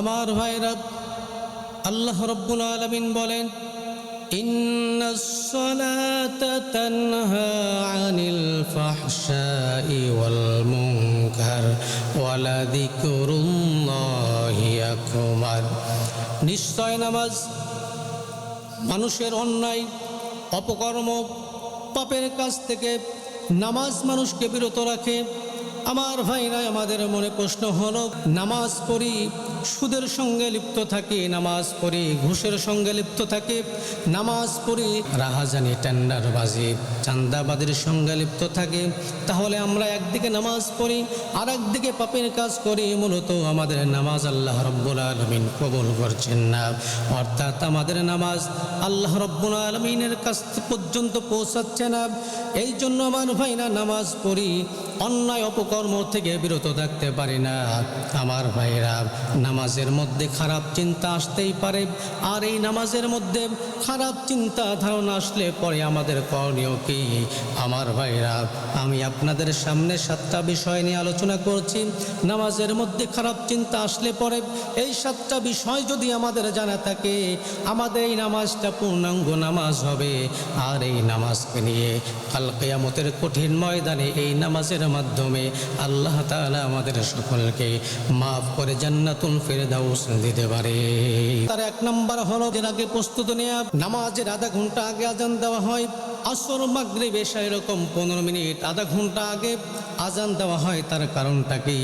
আমার ভাইরা, আল্লাহ রাব্বুল আলামিন বলেন, ইন্নাস সালাতা তানহা আনিল ফাহশাই ওয়াল মুনকার ওয়া লাযিকরুল্লাহি আকবার। নিশ্চয় নামাজ মানুষের অন্যায়, অপকর্ম, পাপের কাছ থেকে নামাজ মানুষকে বিরত রাখে। আমার ভাইরা, আমাদের মনে প্রশ্ন হলো, নামাজ পড়ি, সুদের সঙ্গে লিপ্ত থাকি, নামাজ পড়ি, ঘুষের সঙ্গে লিপ্ত থাকি, নামাজ পড়ি, রাহাজানি, টেন্ডারবাজি, চাঁদাবাজির সঙ্গে লিপ্ত থাকি, তাহলে আমরা একদিকে নামাজ পড়ি আর একদিকে পাপের কাজ করি। মূলত আমাদের নামাজ আল্লাহ রাব্বুল আলামিন কবুল করছেন না, অর্থাৎ আমাদের নামাজ আল্লাহ রাব্বুল আলামিনের কাছ পর্যন্ত পৌঁছাচ্ছে না। এই জন্য আমার ভাইরা, নামাজ পড়ি, অন্যায় অপকর্ম থেকে বিরত থাকতে পারি না। আমার ভাইরা, নামাজের মধ্যে খারাপ চিন্তা আসতেই পারে, আর এই নামাজের মধ্যে খারাপ চিন্তা ধারণা আসলে পরে আমাদের করণীয় কি? আমার ভাইরা, আমি আপনাদের সামনে 7টা বিষয় নিয়ে আলোচনা করছি। নামাজের মধ্যে খারাপ চিন্তা আসলে পরে এই 7টা বিষয় যদি আমাদের জানা থাকে, আমাদের এই নামাজটা পূর্ণাঙ্গ নামাজ হবে। আর এই নামাজকে নিয়ে কাল কিয়ামতের কঠিন ময়দানে এই নামাজের মাধ্যমে আল্লাহ তাআলা আমাদের সকলকে মাফ করে জান্নাতুল ফেরদাউস দিতে পারে। তার 1 নম্বর হলো, এর আগে প্রস্তুতি নেওয়া। নামাজের আধা ঘন্টা আগে আজান দেওয়া হয়। আসর, মাগরিব, এশা এরকম 15 মিনিট, আধা ঘন্টা আগে আজান দেওয়া হয়। তার কারণটা কি?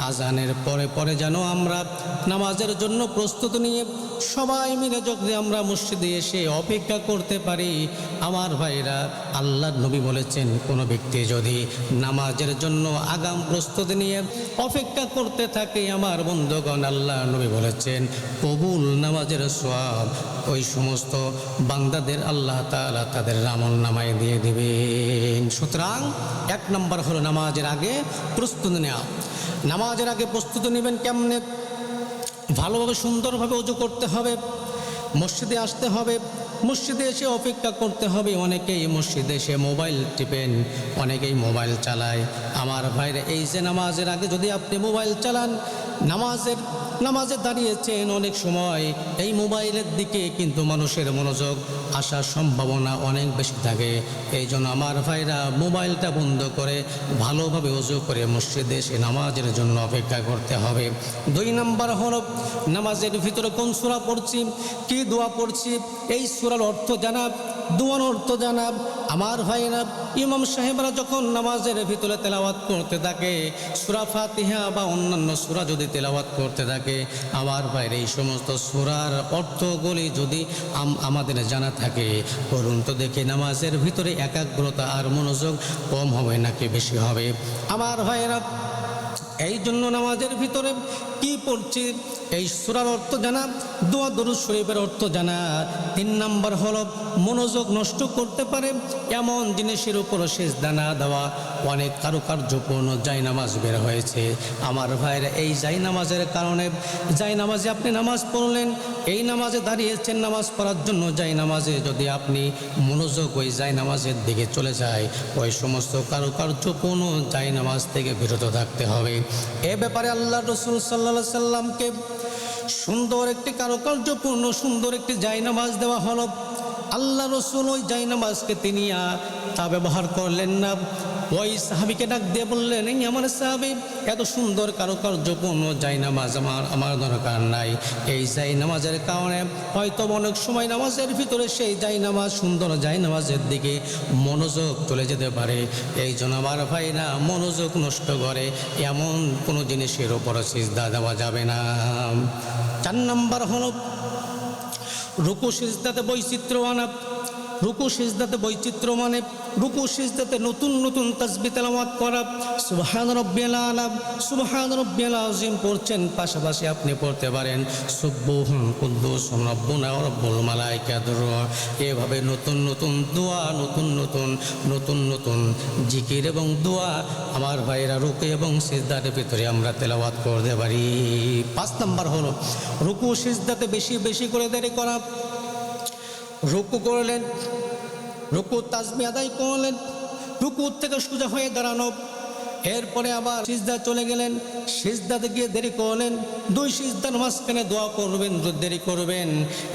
আজানের পরে পরে যেন আমরা নামাজের জন্য প্রস্তুতি নিয়ে সবাই মিলে যদি আমরা মসজিদে এসে অপেক্ষা করতে পারি। আমার ভাইরা, আল্লাহর নবী বলেছেন, কোনো ব্যক্তি যদি নামাজের জন্য আগাম প্রস্তুতি নিয়ে অপেক্ষা করতে থাকে, আমার বন্ধুগণ, আল্লাহর নবী বলেছেন, কবুল নামাজের সওয়াব ওই সমস্ত বান্দাদের আল্লাহ তাআলা তাদের আমলনামায় দিয়ে দিবেন। সুতরাং 1 নম্বর হলো নামাজের আগে প্রস্তুতি নেওয়া। নামাজের আগে প্রস্তুতি নেবেন কেমনে? ভালোভাবে সুন্দরভাবে ওযু করতে হবে, মসজিদে আসতে হবে, মসজিদে এসে অপেক্ষা করতে হবে। অনেকেই মসজিদে এসে মোবাইল টিপেন, অনেকেই মোবাইল চালায়। আমার ভাইরা, এই যে নামাজের আগে যদি আপনি মোবাইল চালান, নামাজে দাঁড়িয়েছেন, অনেক সময় এই মোবাইলের দিকে কিন্তু মানুষের মনোযোগ আসার সম্ভাবনা অনেক বেশি থাকে। এই জন্য আমার ভাইরা, মোবাইলটা বন্ধ করে ভালোভাবে ওযু করে মসজিদে এসে নামাজের জন্য অপেক্ষা করতে হবে। 2 নম্বর হলো, নামাজের ভিতরে কোন সূরা পড়ছি, কি দোয়া পড়ছি, এই সূরার অর্থ জানা, দোয়ার অর্থ জানা। আমার ভাইরা, ইমাম সাহেবরা যখন নামাজের ভিতরে তেলাওয়াত করতে থাকে, সূরা ফাতিহা বা অন্যান্য সূরা যদি তেলাওয়াত করতে থাকে, আমার ভাইরা, এই সমস্ত সূরার অর্থগুলি যদি আমাদের জানা থাকে, বলুন তো দেখি নামাজের ভিতরে একাগ্রতা আর মনোযোগ কম হবে নাকি বেশি হবে? আমার ভাইরা, এই জন্য নামাজের ভিতরে কি পড়ছি, এই সূরার অর্থ জানা, দোয়া দরুদ শরীফের অর্থ জানা। 3 নম্বর হলো, মনোযোগ নষ্ট করতে পারে এমন জিনিসের উপর সিজদা না দেওয়া। অনেক কারুকার্যপূর্ণ জায়নামাজ বের হয়েছে। আমার ভাইরা, এই জায়নামাজের কারণে, জায়নামাজে আপনি নামাজ পড়লেন, এই নামাজে দাঁড়িয়েছেন নামাজ পড়ার জন্য, জায়নামাজে যদি আপনি মনোযোগ ওই জায়নামাজের দিকে চলে যায়, ওই সমস্ত কারুকার্যপূর্ণ জায়নামাজ থেকে বিরত থাকতে হবে। এ ব্যাপারে আল্লাহ রাসূল সাল্লাল্লাহু আলাইহি সাল্লামকে সুন্দর একটি কারুকার্যপূর্ণ সুন্দর একটি জায়নামাজ দেওয়া হলো। আল্লাহ রাসূল ওই জায়নামাজকে তিনি তা ব্যবহার করলেন না। ওই সাহাবীকে ডাক দিয়ে বললেন, এই আমার সাহাবী, এত সুন্দর কারুকার্যপূর্ণ জায়নামাজ আমার দরকার নাই। এই জায়নামাজের কারণে হয়তো অনেক সময় নামাজের ভিতরে সেই জায়নামাজ, সুন্দর জায়নামাজের দিকে মনোযোগ চলে যেতে পারে। এই জন্য আমার ভাইরা, মনোযোগ নষ্ট করে এমন কোনো জিনিসের উপর সিজদা দেওয়া যাবে না। 4 নম্বর হলো, রুকু সিজদাতে বৈচিত্র্য আনা। রুকু সিজদাতে বৈচিত্র্য মানে রুকু সিজদাতে নতুন নতুন তাসবিহ তেলাওয়াত করা। সুবহান রাব্বিয়াল আলা, সুবহান রাব্বিয়াল আযীম পড়ছেন, পাশাপাশি আপনি পড়তে পারেন সুবহুন কুদ্দুসুন রাব্বুনা ওয়া রাব্বুল মালাইকাতুর রূহ। এভাবে নতুন নতুন দোয়া, নতুন নতুন জিকির এবং দোয়া আমার ভাইরা রুকু এবং সিজদার ভিতরে আমরা তেলাওয়াত করতে পারি। 5 নম্বর হলো, রুকু সিজদাতে বেশি বেশি করে দেরি করা। রুকু করলেন, রুকু তাসবিহ আদায় করলেন, রুকু থেকে সোজা হয়ে দাঁড়ানো, এরপরে আবার সিজদা চলে গেলেন, সিজদাতে গিয়ে দেরি করলেন, 2 সিজদার মাঝখানে দোয়া করবেন, দেরি করবেন।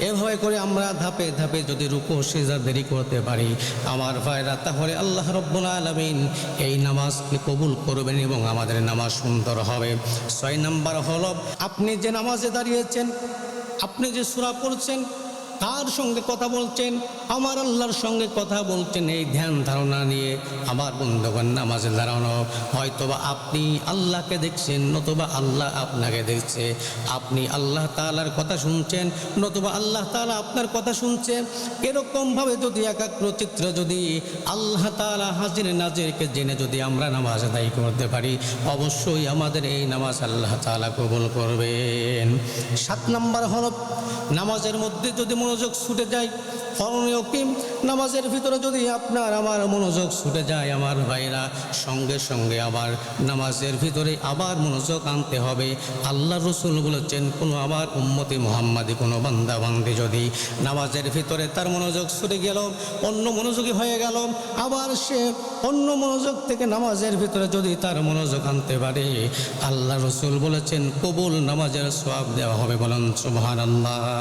এভাবে করে আমরা ধাপে ধাপে যদি রুকু সিজদা দেরি করতে পারি আমার ভাইরা, তাহলে আল্লাহ রাব্বুল আলামিন এই নামাজকে কবুল করবেন এবং আমাদের নামাজ সুন্দর হবে। 6 নাম্বার হলো, আপনি যে নামাজে দাঁড়িয়েছেন, আপনি যে সূরা পড়ছেন, কার সঙ্গে কথা বলছেন? আমার আল্লাহর সঙ্গে কথা বলছেন। এই ধ্যান ধারণা নিয়ে আমার বন্ধুগণ নামাজে দাঁড়ানো, হয়তোবা আপনি আল্লাহকে দেখছেন, নতুবা আল্লাহ আপনাকে দেখছে। আপনি আল্লাহ তাআলার কথা শুনছেন, নতুবা আল্লাহ তাআলা আপনার কথা শুনছে। এরকমভাবে যদি একাগ্র চিত্র যদি আল্লাহ তাআলা হাজির নাজিরকে জেনে যদি আমরা নামাজ আদায় করতে পারি, অবশ্যই আমাদের এই নামাজ আল্লাহ তাআলা কবুল করবেন। 7 নাম্বার হলো, নামাজের মধ্যে যদি মনোযোগ ছুটে যায়, করণীয় কি? নামাজের ভিতরে যদি আপনার আমার মনোযোগ ছুটে যায় আমার ভাইরা, সঙ্গে সঙ্গে আবার নামাজের ভিতরে আবার মনোযোগ আনতে হবে। আল্লাহ রসুল বলেছেন, কোনো আমার উম্মতি মুহাম্মাদি কোনো বান্দা বান্দি যদি নামাজের ভিতরে তার মনোযোগ ছুটে গেল, অন্য মনোযোগী হয়ে গেল, আবার সে অন্য মনোযোগ থেকে নামাজের ভিতরে যদি তার মনোযোগ আনতে পারে, আল্লাহ রসুল বলেছেন কবুল নামাজের সওয়াব দেওয়া হবে। বলেন সুবহানাল্লাহ।